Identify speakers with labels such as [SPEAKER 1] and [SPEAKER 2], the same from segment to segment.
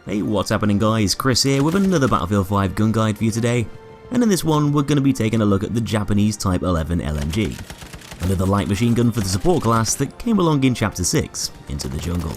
[SPEAKER 1] Hey, what's happening guys, Kris here with another Battlefield 5 gun guide for you today, and in this one we're going to be taking a look at the Japanese Type 11 LMG, another light machine gun for the support class that came along in Chapter 6, Into the Jungle.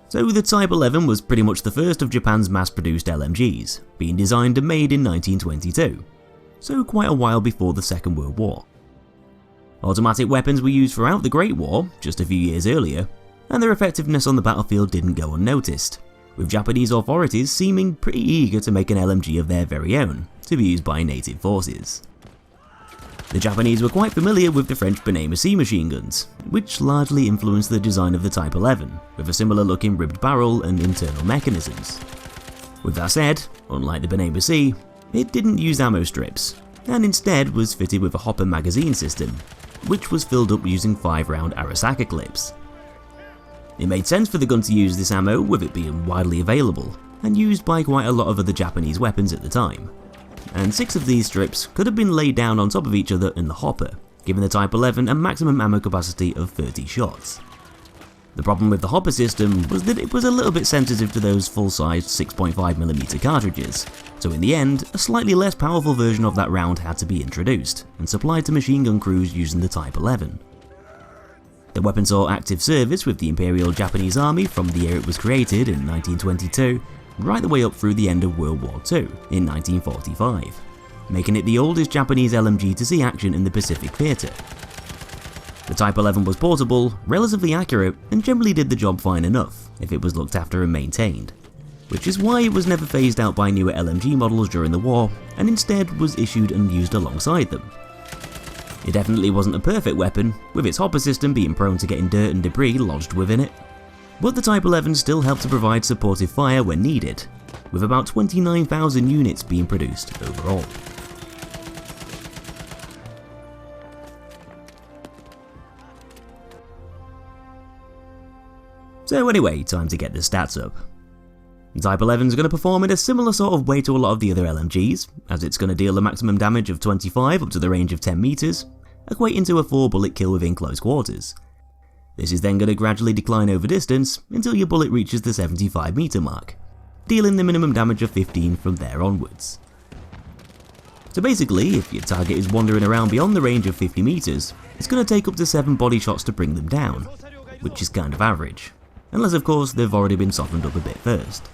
[SPEAKER 1] So the Type 11 was pretty much the first of Japan's mass-produced LMGs, being designed and made in 1922, so quite a while before the Second World War. Automatic weapons were used throughout the Great War, just a few years earlier, and their effectiveness on the battlefield didn't go unnoticed, with Japanese authorities seeming pretty eager to make an LMG of their very own, to be used by native forces. The Japanese were quite familiar with the French BF5 machine guns, which largely influenced the design of the Type 11, with a similar looking ribbed barrel and internal mechanisms. With that said, unlike the BF5, it didn't use ammo strips, and instead was fitted with a hopper magazine system, which was filled up using 5-round Arasaka clips. It made sense for the gun to use this ammo, with it being widely available, and used by quite a lot of other Japanese weapons at the time. And 6 of these strips could have been laid down on top of each other in the hopper, giving the Type 11 a maximum ammo capacity of 30 shots. The problem with the hopper system was that it was a little bit sensitive to those full-sized 6.5mm cartridges, so in the end, a slightly less powerful version of that round had to be introduced, and supplied to machine gun crews using the Type 11. The weapon saw active service with the Imperial Japanese Army from the year it was created in 1922, right the way up through the end of World War II in 1945, making it the oldest Japanese LMG to see action in the Pacific Theatre. The Type 11 was portable, relatively accurate, and generally did the job fine enough if it was looked after and maintained, which is why it was never phased out by newer LMG models during the war, and instead was issued and used alongside them. It definitely wasn't a perfect weapon, with its hopper system being prone to getting dirt and debris lodged within it, but the Type 11 still helped to provide supportive fire when needed, with about 29,000 units being produced overall. So anyway, time to get the stats up. The Type 11 is going to perform in a similar sort of way to a lot of the other LMGs, as it's going to deal a maximum damage of 25 up to the range of 10 meters, equating to a 4-bullet kill within close quarters. This is then going to gradually decline over distance until your bullet reaches the 75 meter mark, dealing the minimum damage of 15 from there onwards. So basically, if your target is wandering around beyond the range of 50 meters, it's going to take up to 7 body shots to bring them down, which is kind of average, unless of course they've already been softened up a bit first.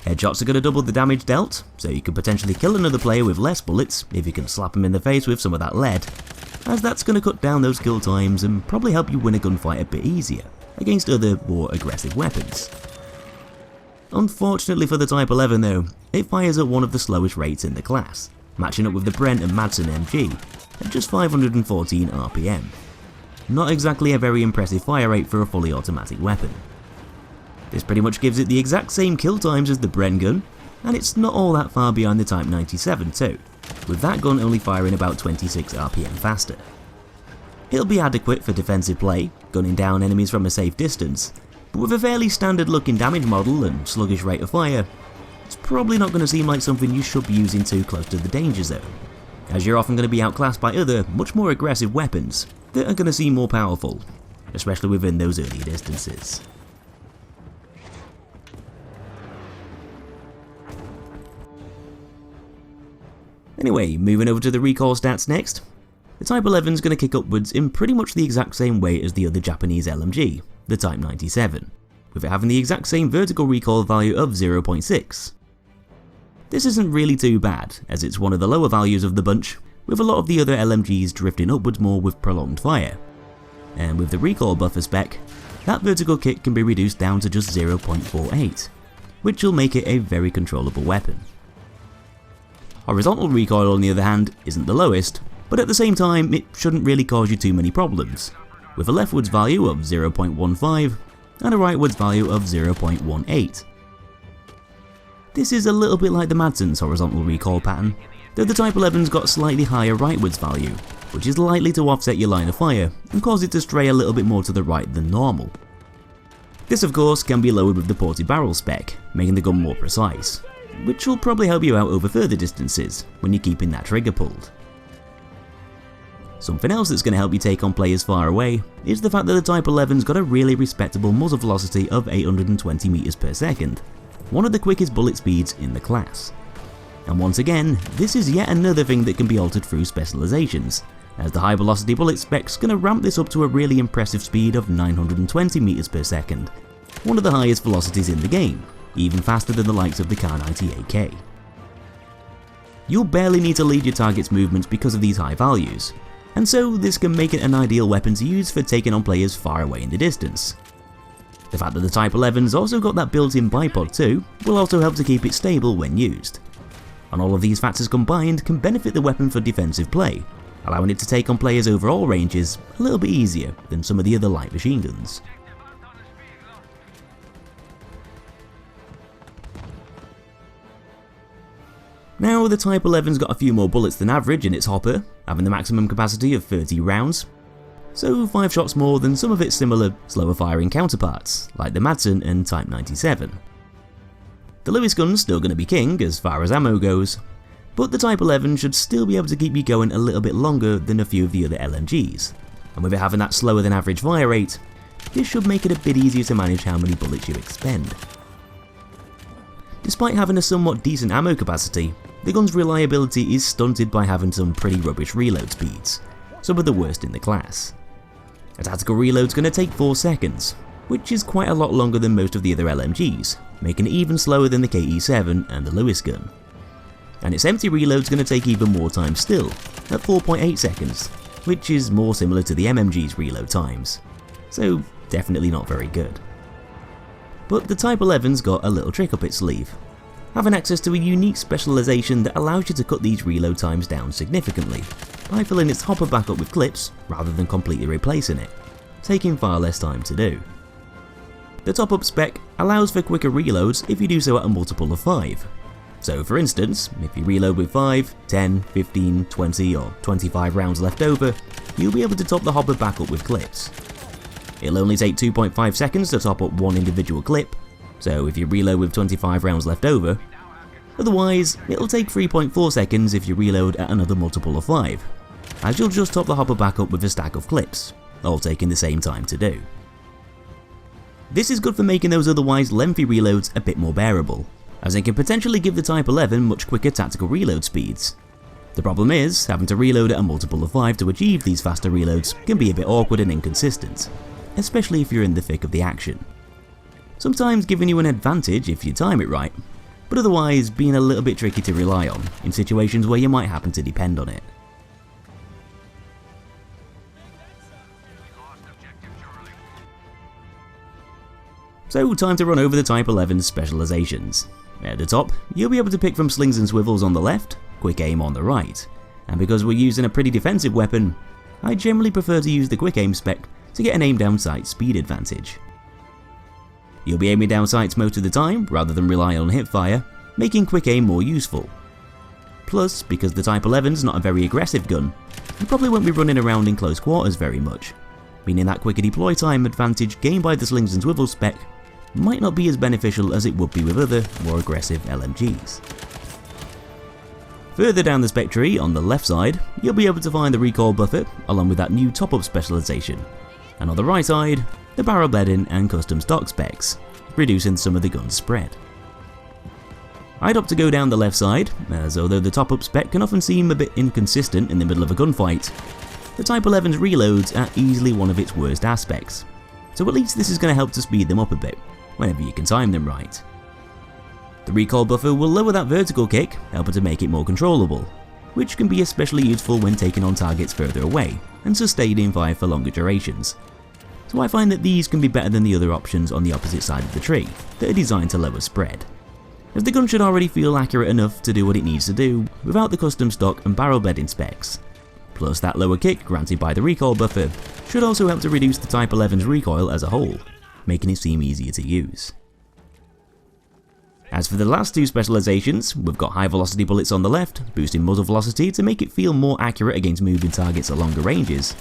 [SPEAKER 1] Headshots are going to double the damage dealt, so you could potentially kill another player with less bullets if you can slap them in the face with some of that lead, as that's going to cut down those kill times and probably help you win a gunfight a bit easier against other more aggressive weapons. Unfortunately for the Type 11 though, it fires at one of the slowest rates in the class, matching up with the Brent and Madsen MG at just 514 RPM. Not exactly a very impressive fire rate for a fully automatic weapon. This pretty much gives it the exact same kill times as the Bren gun, and it's not all that far behind the Type 97 too, with that gun only firing about 26 RPM faster. It'll be adequate for defensive play, gunning down enemies from a safe distance, but with a fairly standard looking damage model and sluggish rate of fire, it's probably not going to seem like something you should be using too close to the danger zone, as you're often going to be outclassed by other, much more aggressive weapons that are going to seem more powerful, especially within those early distances. Anyway, moving over to the recoil stats next. The Type 11 is going to kick upwards in pretty much the exact same way as the other Japanese LMG, the Type 97, with it having the exact same vertical recoil value of 0.6. This isn't really too bad, as it's one of the lower values of the bunch, with a lot of the other LMGs drifting upwards more with prolonged fire. And with the recoil buffer spec, that vertical kick can be reduced down to just 0.48, which will make it a very controllable weapon. Horizontal recoil on the other hand isn't the lowest, but at the same time it shouldn't really cause you too many problems, with a leftwards value of 0.15 and a rightwards value of 0.18. This is a little bit like the Madsen's horizontal recoil pattern, though the Type 11's got a slightly higher rightwards value, which is likely to offset your line of fire and cause it to stray a little bit more to the right than normal. This of course can be lowered with the ported barrel spec, making the gun more precise, which will probably help you out over further distances when you're keeping that trigger pulled. Something else that's going to help you take on players far away is the fact that the Type 11's got a really respectable muzzle velocity of 820 meters per second, one of the quickest bullet speeds in the class. And once again, this is yet another thing that can be altered through specializations, as the high velocity bullet spec's going to ramp this up to a really impressive speed of 920 meters per second, one of the highest velocities in the game, even faster than the likes of the Kar 98K. You'll barely need to lead your target's movements because of these high values, and so this can make it an ideal weapon to use for taking on players far away in the distance. The fact that the Type 11's also got that built-in bipod too will also help to keep it stable when used. And all of these factors combined can benefit the weapon for defensive play, allowing it to take on players over all ranges a little bit easier than some of the other light machine guns. Now, the Type 11's got a few more bullets than average in its hopper, having the maximum capacity of 30 rounds, so 5 shots more than some of its similar, slower firing counterparts, like the Madsen and Type 97. The Lewis gun's still going to be king as far as ammo goes, but the Type 11 should still be able to keep you going a little bit longer than a few of the other LMGs, and with it having that slower than average fire rate, this should make it a bit easier to manage how many bullets you expend. Despite having a somewhat decent ammo capacity, the gun's reliability is stunted by having some pretty rubbish reload speeds, some of the worst in the class. A tactical reload's going to take 4 seconds, which is quite a lot longer than most of the other LMGs, making it even slower than the KE7 and the Lewis gun. And its empty reload's going to take even more time still, at 4.8 seconds, which is more similar to the MMG's reload times, so definitely not very good. But the Type 11's got a little trick up its sleeve, having access to a unique specialization that allows you to cut these reload times down significantly, by filling its hopper back up with clips rather than completely replacing it, taking far less time to do. The top-up spec allows for quicker reloads if you do so at a multiple of 5. So for instance, if you reload with 5, 10, 15, 20 or 25 rounds left over, you'll be able to top the hopper back up with clips. It'll only take 2.5 seconds to top up one individual clip, so if you reload with 25 rounds left over. Otherwise, it'll take 3.4 seconds if you reload at another multiple of 5, as you'll just top the hopper back up with a stack of clips, all taking the same time to do. This is good for making those otherwise lengthy reloads a bit more bearable, as it can potentially give the Type 11 much quicker tactical reload speeds. The problem is, having to reload at a multiple of 5 to achieve these faster reloads can be a bit awkward and inconsistent, especially if you're in the thick of the action. Sometimes giving you an advantage if you time it right, but otherwise being a little bit tricky to rely on in situations where you might happen to depend on it. So time to run over the Type 11's specializations. At the top, you'll be able to pick from slings and swivels on the left, quick aim on the right, and because we're using a pretty defensive weapon, I generally prefer to use the quick aim spec to get an aim down sight speed advantage. You'll be aiming down sights most of the time rather than rely on hipfire, making quick aim more useful. Plus, because the Type 11's not a very aggressive gun, you probably won't be running around in close quarters very much, meaning that quicker deploy time advantage gained by the slings and swivels spec might not be as beneficial as it would be with other, more aggressive LMGs. Further down the spec tree, on the left side, you'll be able to find the recoil buffer along with that new top-up specialization, and on the right side, the barrel bedding and custom stock specs, reducing some of the gun's spread. I'd opt to go down the left side, as although the top-up spec can often seem a bit inconsistent in the middle of a gunfight, the Type 11's reloads are easily one of its worst aspects, so at least this is going to help to speed them up a bit, whenever you can time them right. The recoil buffer will lower that vertical kick, helping to make it more controllable, which can be especially useful when taking on targets further away and sustaining fire for longer durations. So I find that these can be better than the other options on the opposite side of the tree that are designed to lower spread, as the gun should already feel accurate enough to do what it needs to do without the custom stock and barrel bedding specs. Plus that lower kick granted by the recoil buffer should also help to reduce the Type 11's recoil as a whole, making it seem easier to use. As for the last two specializations, we've got high velocity bullets on the left, boosting muzzle velocity to make it feel more accurate against moving targets at longer ranges,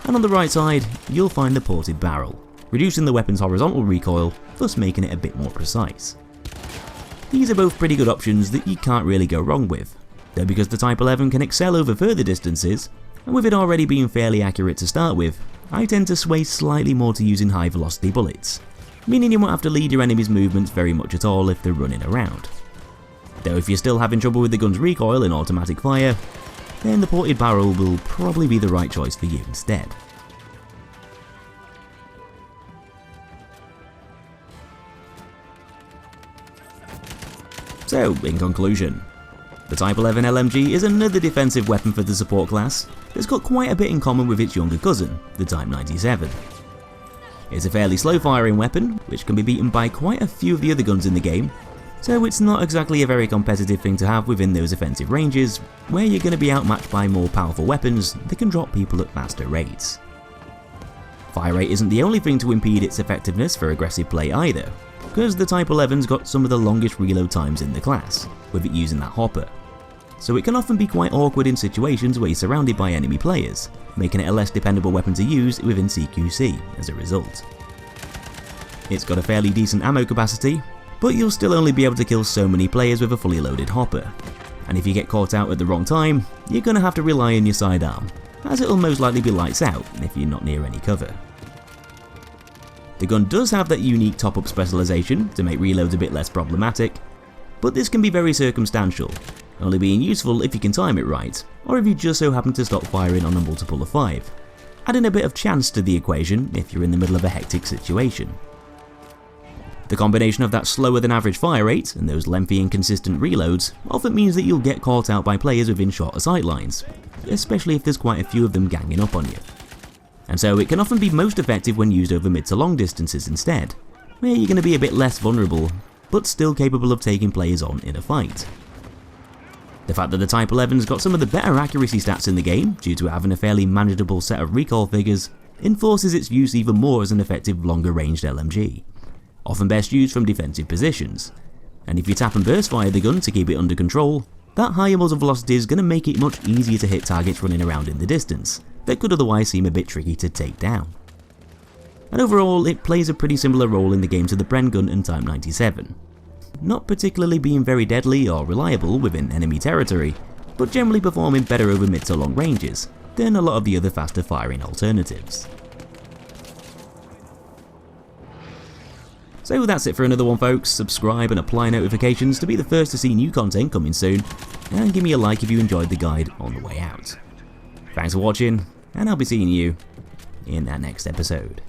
[SPEAKER 1] and on the right side, you'll find the ported barrel, reducing the weapon's horizontal recoil, thus making it a bit more precise. These are both pretty good options that you can't really go wrong with, though because the Type 11 can excel over further distances, and with it already being fairly accurate to start with, I tend to sway slightly more to using high velocity bullets, meaning you won't have to lead your enemy's movements very much at all if they're running around. Though if you're still having trouble with the gun's recoil and automatic fire, then the ported barrel will probably be the right choice for you instead. So, in conclusion, the Type 11 LMG is another defensive weapon for the support class that's got quite a bit in common with its younger cousin, the Type 97. It's a fairly slow firing weapon, which can be beaten by quite a few of the other guns in the game, so it's not exactly a very competitive thing to have within those offensive ranges, where you're going to be outmatched by more powerful weapons that can drop people at faster rates. Fire rate isn't the only thing to impede its effectiveness for aggressive play either, because the Type 11's got some of the longest reload times in the class, with it using that hopper. So it can often be quite awkward in situations where you're surrounded by enemy players, making it a less dependable weapon to use within CQC as a result. It's got a fairly decent ammo capacity, but you'll still only be able to kill so many players with a fully loaded hopper, and if you get caught out at the wrong time, you're going to have to rely on your sidearm, as it'll most likely be lights out if you're not near any cover. The gun does have that unique top-up specialization to make reloads a bit less problematic, but this can be very circumstantial, only being useful if you can time it right, or if you just so happen to stop firing on a multiple of 5, adding a bit of chance to the equation if you're in the middle of a hectic situation. The combination of that slower than average fire rate and those lengthy and consistent reloads often means that you'll get caught out by players within shorter sight lines, especially if there's quite a few of them ganging up on you. And so it can often be most effective when used over mid to long distances instead, where you're going to be a bit less vulnerable, but still capable of taking players on in a fight. The fact that the Type 11's got some of the better accuracy stats in the game, due to having a fairly manageable set of recoil figures, enforces its use even more as an effective longer ranged LMG, often best used from defensive positions. And if you tap and burst fire the gun to keep it under control, that higher muzzle velocity is going to make it much easier to hit targets running around in the distance, that could otherwise seem a bit tricky to take down. And overall, it plays a pretty similar role in the game to the Bren gun and Type 97. Not particularly being very deadly or reliable within enemy territory, but generally performing better over mid to long ranges than a lot of the other faster firing alternatives. So that's it for another one folks. Subscribe and apply notifications to be the first to see new content coming soon, and give me a like if you enjoyed the guide on the way out. Thanks for watching, and I'll be seeing you in that next episode.